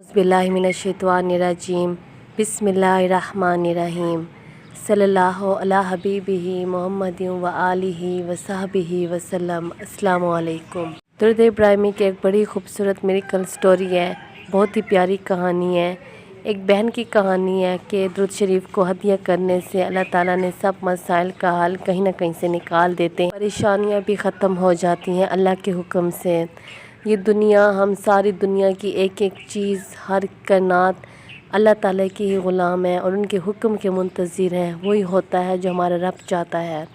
बिस्मिल्लाहिमिनश्शैतानिर्रजीम बिस्मिल्लाहिर्रहमानिर्रहीम सल्लल्लाहु अला हबीबिही मुहम्मदिन व आलिही व सहबिही वसल्लम। अस्सलामु अलैकुम। दुरूद इब्राहिमी की एक बड़ी खूबसूरत मिरेकल स्टोरी है, बहुत ही प्यारी कहानी है। एक बहन की कहानी है कि दुरूद शरीफ को हदिया करने से अल्लाह ताला ने सब मसाइल का हल कहीं ना कहीं से निकाल देते हैं, परेशानियां भी ख़त्म हो जाती हैं अल्लाह के हुक्म से। ये दुनिया, हम सारी दुनिया की एक एक चीज़, हर कायनात अल्लाह ताला की ही ग़ुलाम है और उनके हुक्म के मुंतज़िर हैं। वही होता है जो हमारा रब चाहता है।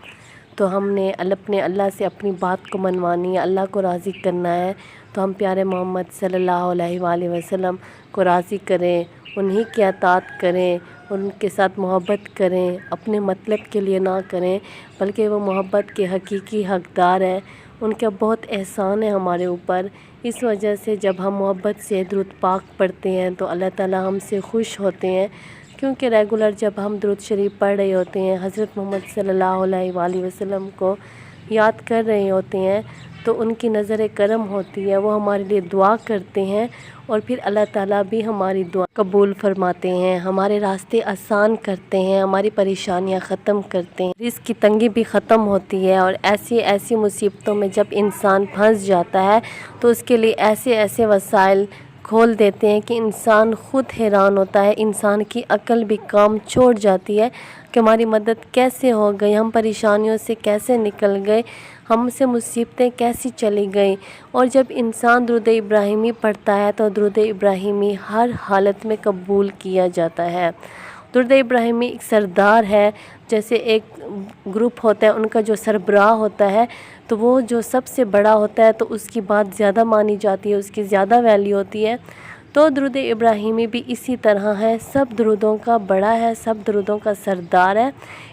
तो हमने अपने अल्लाह से अपनी बात को मनवानी है, अल्लाह को राज़ी करना है। तो हम प्यारे मोहम्मद सल्लल्लाहु अलैहि वसल्लम को राज़ी करें, उन्हीं की अताअत करें, उनके साथ मोहब्बत करें, अपने मतलब के लिए ना करें, बल्कि वो मोहब्बत के हकीकी हक़दार हैं। उनका बहुत एहसान है हमारे ऊपर। इस वजह से जब हम मोहब्बत से दुरूद पाक पढ़ते हैं तो अल्लाह ताला हमसे खुश होते हैं, क्योंकि रेगुलर जब हम दुरूद शरीफ पढ़ रहे होते हैं, हज़रत मोहम्मद सल्लल्लाहु अलैहि वसल्लम को याद कर रहे होते हैं, तो उनकी नज़र करम होती है, वो हमारे लिए दुआ करते हैं और फिर अल्लाह ताला भी हमारी दुआ कबूल फरमाते हैं, हमारे रास्ते आसान करते हैं, हमारी परेशानियां ख़त्म करते हैं, रिज़्क़ की तंगी भी ख़त्म होती है। और ऐसी ऐसी मुसीबतों में जब इंसान फंस जाता है तो उसके लिए ऐसे ऐसे वसाइल खोल देते हैं कि इंसान ख़ुद हैरान होता है, इंसान की अक्ल भी काम छोड़ जाती है कि हमारी मदद कैसे हो गई, हम परेशानियों से कैसे निकल गए, हमसे मुसीबतें कैसी चली गई। और जब इंसान दुरूद इब्राहिमी पढ़ता है तो दुरूद इब्राहिमी हर हालत में कबूल किया जाता है। दुरूद इब्राहिमी एक सरदार है, जैसे एक ग्रुप होता है, उनका जो सरबराह होता है तो वो जो सबसे बड़ा होता है तो उसकी बात ज़्यादा मानी जाती है, उसकी ज़्यादा वैल्यू होती है। तो दुरूद इब्राहिमी भी इसी तरह है, सब दुरूदों का बड़ा है, सब दुरूदों का सरदार है,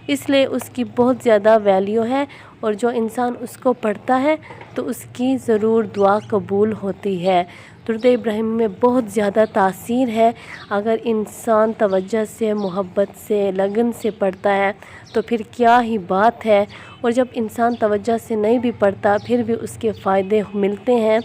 इसलिए उसकी बहुत ज़्यादा वैल्यू है। और जो इंसान उसको पढ़ता है तो उसकी ज़रूर दुआ कबूल होती है। दुरूद इब्राहिमी में बहुत ज़्यादा तासीर है। अगर इंसान तवज्जो से, मोहब्बत से, लगन से पढ़ता है तो फिर क्या ही बात है। और जब इंसान तवज्जो से नहीं भी पढ़ता फिर भी उसके फ़ायदे मिलते हैं,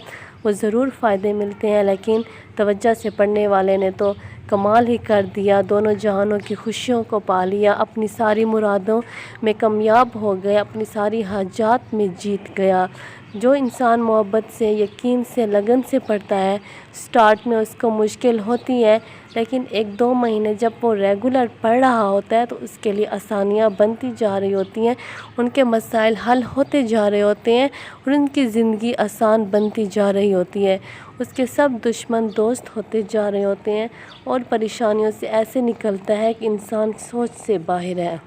वो ज़रूर फ़ायदे मिलते हैं। लेकिन तवज्जो से पढ़ने वाले ने तो कमाल ही कर दिया, दोनों जहानों की खुशियों को पा लिया, अपनी सारी मुरादों में कामयाब हो गया, अपनी सारी हाजात में जीत गया। जो इंसान मोहब्बत से, यकीन से, लगन से पढ़ता है, स्टार्ट में उसको मुश्किल होती है, लेकिन एक दो महीने जब वो रेगुलर पढ़ रहा होता है तो उसके लिए आसानियाँ बनती जा रही होती हैं, उनके मसाइल हल होते जा रहे होते हैं और उनकी ज़िंदगी आसान बनती जा रही होती है। उसके सब दुश्मन दोस्त होते जा रहे होते हैं और परेशानियों से ऐसे निकलता है कि इंसान सोच से बाहर है।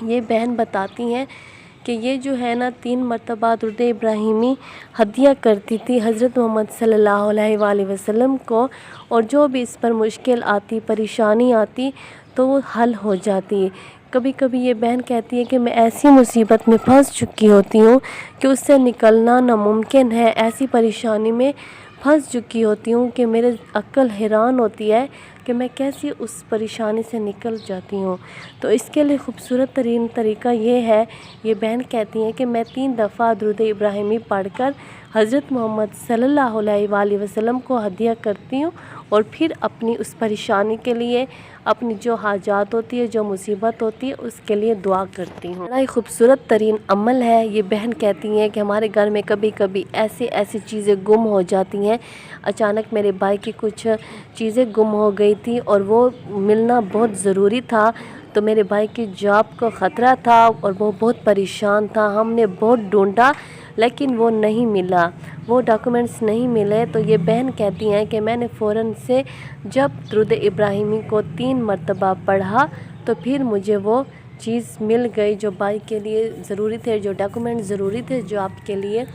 ये बहन बताती हैं कि ये जो है ना 3 मरतबा दुरूद इब्राहिमी हदिया करती थी हज़रत मोहम्मद सल्लल्लाहु अलैहि वसल्लम को, और जो भी इस पर मुश्किल आती, परेशानी आती तो वो हल हो जाती। कभी कभी ये बहन कहती है कि मैं ऐसी मुसीबत में फंस चुकी होती हूँ कि उससे निकलना नामुमकिन है, ऐसी परेशानी में फंस चुकी होती हूँ कि मेरे अक्ल हैरान होती है कि मैं कैसी उस परेशानी से निकल जाती हूँ। तो इसके लिए ख़ूबसूरत तरीन तरीका ये है, ये बहन कहती हैं कि मैं 3 दफ़ा दुरूद इब्राहिमी पढ़कर हज़रत मोहम्मद सल्लल्लाहु अलैहि वसल्लम को हदिया करती हूँ और फिर अपनी उस परेशानी के लिए, अपनी जो हाजात होती है, जो मुसीबत होती है, उसके लिए दुआ करती हूँ। बड़ा ही खूबसूरत तरीन अमल है। ये बहन कहती हैं कि हमारे घर में कभी कभी ऐसी ऐसी चीज़ें गुम हो जाती हैं। अचानक मेरे भाई की कुछ चीज़ें गुम हो गई थी और वो मिलना बहुत ज़रूरी था, तो मेरे भाई की जॉब को ख़तरा था और वो बहुत परेशान था। हमने बहुत ढूंढा लेकिन वो नहीं मिला, वो डॉक्यूमेंट्स नहीं मिले। तो ये बहन कहती हैं कि मैंने फ़ौरन से जब दुरूद इब्राहिमी को 3 मरतबा पढ़ा तो फिर मुझे वो चीज़ मिल गई जो भाई के लिए ज़रूरी थे, जो डॉक्यूमेंट ज़रूरी थे जॉब के लिए,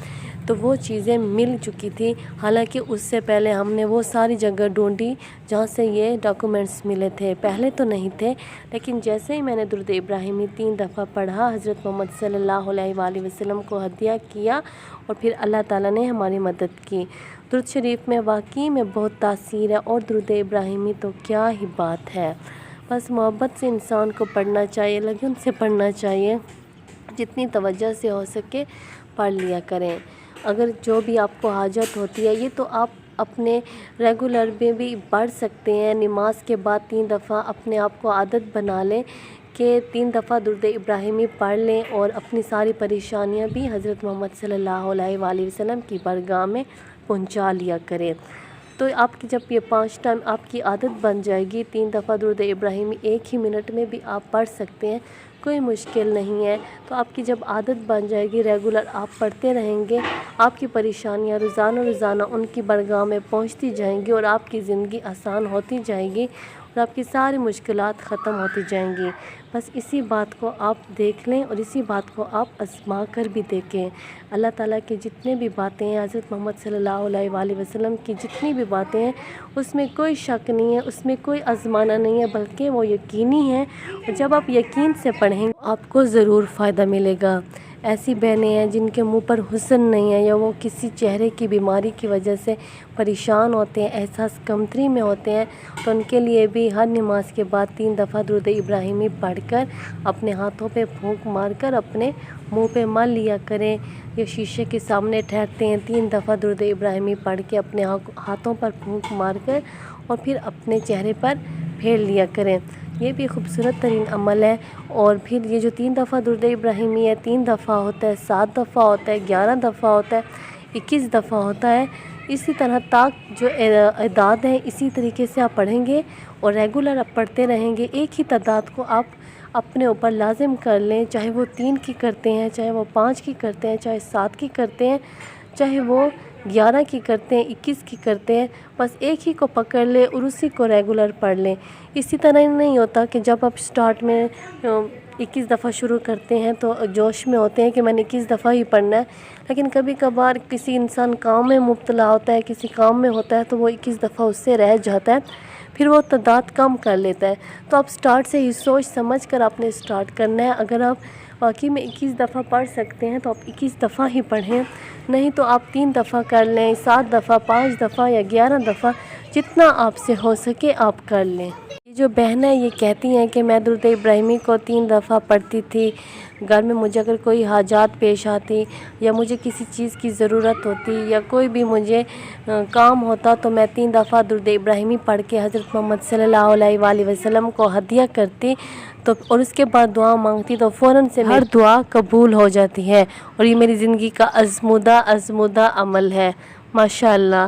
तो वो चीज़ें मिल चुकी थी। हालांकि उससे पहले हमने वो सारी जगह ढूंढी जहाँ से ये डॉक्यूमेंट्स मिले थे, पहले तो नहीं थे। लेकिन जैसे ही मैंने दुरूद इब्राहिमी 3 दफ़ा पढ़ा, हज़रत मोहम्मद सल्लल्लाहु अलैहि वसल्लम को हदिया किया और फिर अल्लाह ताला ने हमारी मदद की। दुरूद शरीफ में वाकई में बहुत तासीर है और दुरूद इब्राहिमी तो क्या ही बात है। बस मोहब्बत से इंसान को पढ़ना चाहिए, लगन से पढ़ना चाहिए, जितनी तवज्जो से हो सके पढ़ लिया करें। अगर जो भी आपको हाजत होती है, ये तो आप اپنے ریگولر میں بھی پڑھ سکتے ہیں۔ نماز کے بعد 3 دفعہ اپنے آپ کو عادت بنا لیں کہ 3 دفعہ درود ابراہیمی پڑھ لیں اور اپنی ساری پریشانیاں بھی حضرت محمد صلی اللہ علیہ وآلہ وسلم کی بارگاہ میں پہنچا لیا کریں۔ تو آپ کی جب یہ 5 ٹائم آپ کی عادت بن جائے گی، 3 دفعہ درود ابراہیمی 1 ہی منٹ میں بھی آپ پڑھ سکتے ہیں، کوئی مشکل نہیں ہے۔ تو آپ کی جب عادت بن جائے گی، ریگولر آپ پڑھتے رہیں گے، آپ کی پریشانیاں روزانہ ان کی بارگاہ میں پہنچتی جائیں گی اور آپ کی زندگی آسان ہوتی جائے گی اور آپ کی ساری مشکلات ختم ہوتی جائیں گی۔ بس اسی بات کو آپ دیکھ لیں اور اسی بات کو آپ آزما کر بھی دیکھیں۔ اللہ تعالیٰ کی جتنے بھی باتیں ہیں، حضرت محمد صلی اللہ علیہ وآلہ وسلم کی جتنی بھی باتیں ہیں، اس میں کوئی شک نہیں ہے، اس میں کوئی آزمانا نہیں ہے، بلکہ وہ یقینی ہے۔ اور جب آپ یقین سے پڑھیں گے آپ کو ضرور فائدہ ملے گا۔ ایسی بہنیں ہیں جن کے منہ پر حسن نہیں ہے یا وہ کسی چہرے کی بیماری کی وجہ سے پریشان ہوتے ہیں، احساس کمتری میں ہوتے ہیں، تو ان کے لیے بھی ہر نماز کے بعد 3 دفعہ درود ابراہیمی پڑھ کر اپنے ہاتھوں پہ پھونک مار کر اپنے منہ پہ مل لیا کریں۔ یا شیشے کے سامنے ٹھہرتے ہیں، 3 دفعہ درود ابراہیمی پڑھ کے اپنے ہاتھوں پر پھونک مار کر اور پھر اپنے چہرے پر پھیر لیا کریں۔ یہ بھی خوبصورت ترین عمل ہے۔ اور پھر یہ جو 3 دفعہ درود ابراہیمی ہے، 3 دفعہ ہوتا ہے، 7 دفعہ ہوتا ہے، 11 دفعہ ہوتا ہے، 21 دفعہ ہوتا ہے۔ اسی طرح تاک جو اعداد ہیں اسی طریقے سے آپ پڑھیں گے اور ریگولر آپ پڑھتے رہیں گے۔ ایک ہی تعداد کو آپ اپنے اوپر لازم کر لیں، چاہے وہ 3 کی کرتے ہیں، چاہے وہ 5 کی کرتے ہیں، چاہے 7 کی کرتے ہیں، چاہے وہ 11 کی کرتے ہیں، 21 کی کرتے ہیں، بس ایک ہی کو پکڑ لیں اور اسی کو ریگولر پڑھ لیں۔ اسی طرح نہیں ہوتا کہ جب آپ سٹارٹ میں 21 دفعہ شروع کرتے ہیں تو جوش میں ہوتے ہیں کہ میں نے 21 دفعہ ہی پڑھنا ہے، لیکن کبھی کبھار کسی انسان کام میں مبتلا ہوتا ہے، کسی کام میں ہوتا ہے تو وہ 21 دفعہ اس سے رہ جاتا ہے، پھر وہ تعداد کم کر لیتا ہے۔ تو آپ سٹارٹ سے ہی سوچ سمجھ کر آپ نے سٹارٹ کرنا ہے۔ اگر آپ واقعی میں 21 دفعہ پڑھ سکتے ہیں تو آپ 21 دفعہ ہی پڑھیں، نہیں تو آپ 3 دفعہ کر لیں، 7 دفعہ، 5 دفعہ یا 11 دفعہ، جتنا آپ سے ہو سکے آپ کر لیں۔ یہ جو بہنیں یہ کہتی ہیں کہ میں درود ابراہیمی کو 3 دفعہ پڑھتی تھی، گھر میں مجھے اگر کوئی حاجات پیش آتی یا مجھے کسی چیز کی ضرورت ہوتی یا کوئی بھی مجھے کام ہوتا تو میں 3 دفعہ درود ابراہیمی پڑھ کے حضرت محمد صلی اللہ علیہ وآلہ وسلم کو ہدیہ کرتی تو اور اس کے بعد دعا مانگتی تو فوراً سے ہر دعا قبول ہو جاتی ہے، اور یہ میری زندگی کا آزمودہ عمل ہے۔ ماشاءاللہ،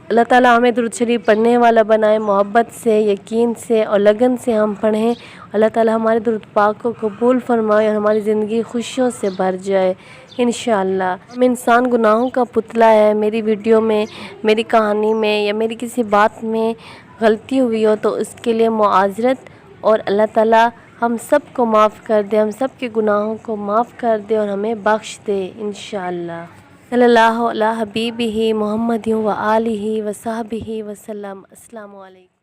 اللہ تعالیٰ ہمیں درود شریف پڑھنے والا بنائے، محبت سے، یقین سے اور لگن سے ہم پڑھیں۔ اللہ تعالیٰ ہمارے درود پاک کو قبول فرمائے اور ہماری زندگی خوشیوں سے بھر جائے انشاءاللہ۔ ہم انسان گناہوں کا پتلا ہے۔ میری ویڈیو میں، میری کہانی میں یا میری کسی بات میں غلطی ہوئی ہو تو اس کے لیے معذرت، اور اللہ تعالیٰ ہم سب کو معاف کر دے، ہم سب کے گناہوں کو معاف کر دے اور ہمیں بخش دے انشاءاللہ۔ صلی اللہ علی حبیبہ محمد و آلہ و صحبہ وسلم۔ السلام علیکم۔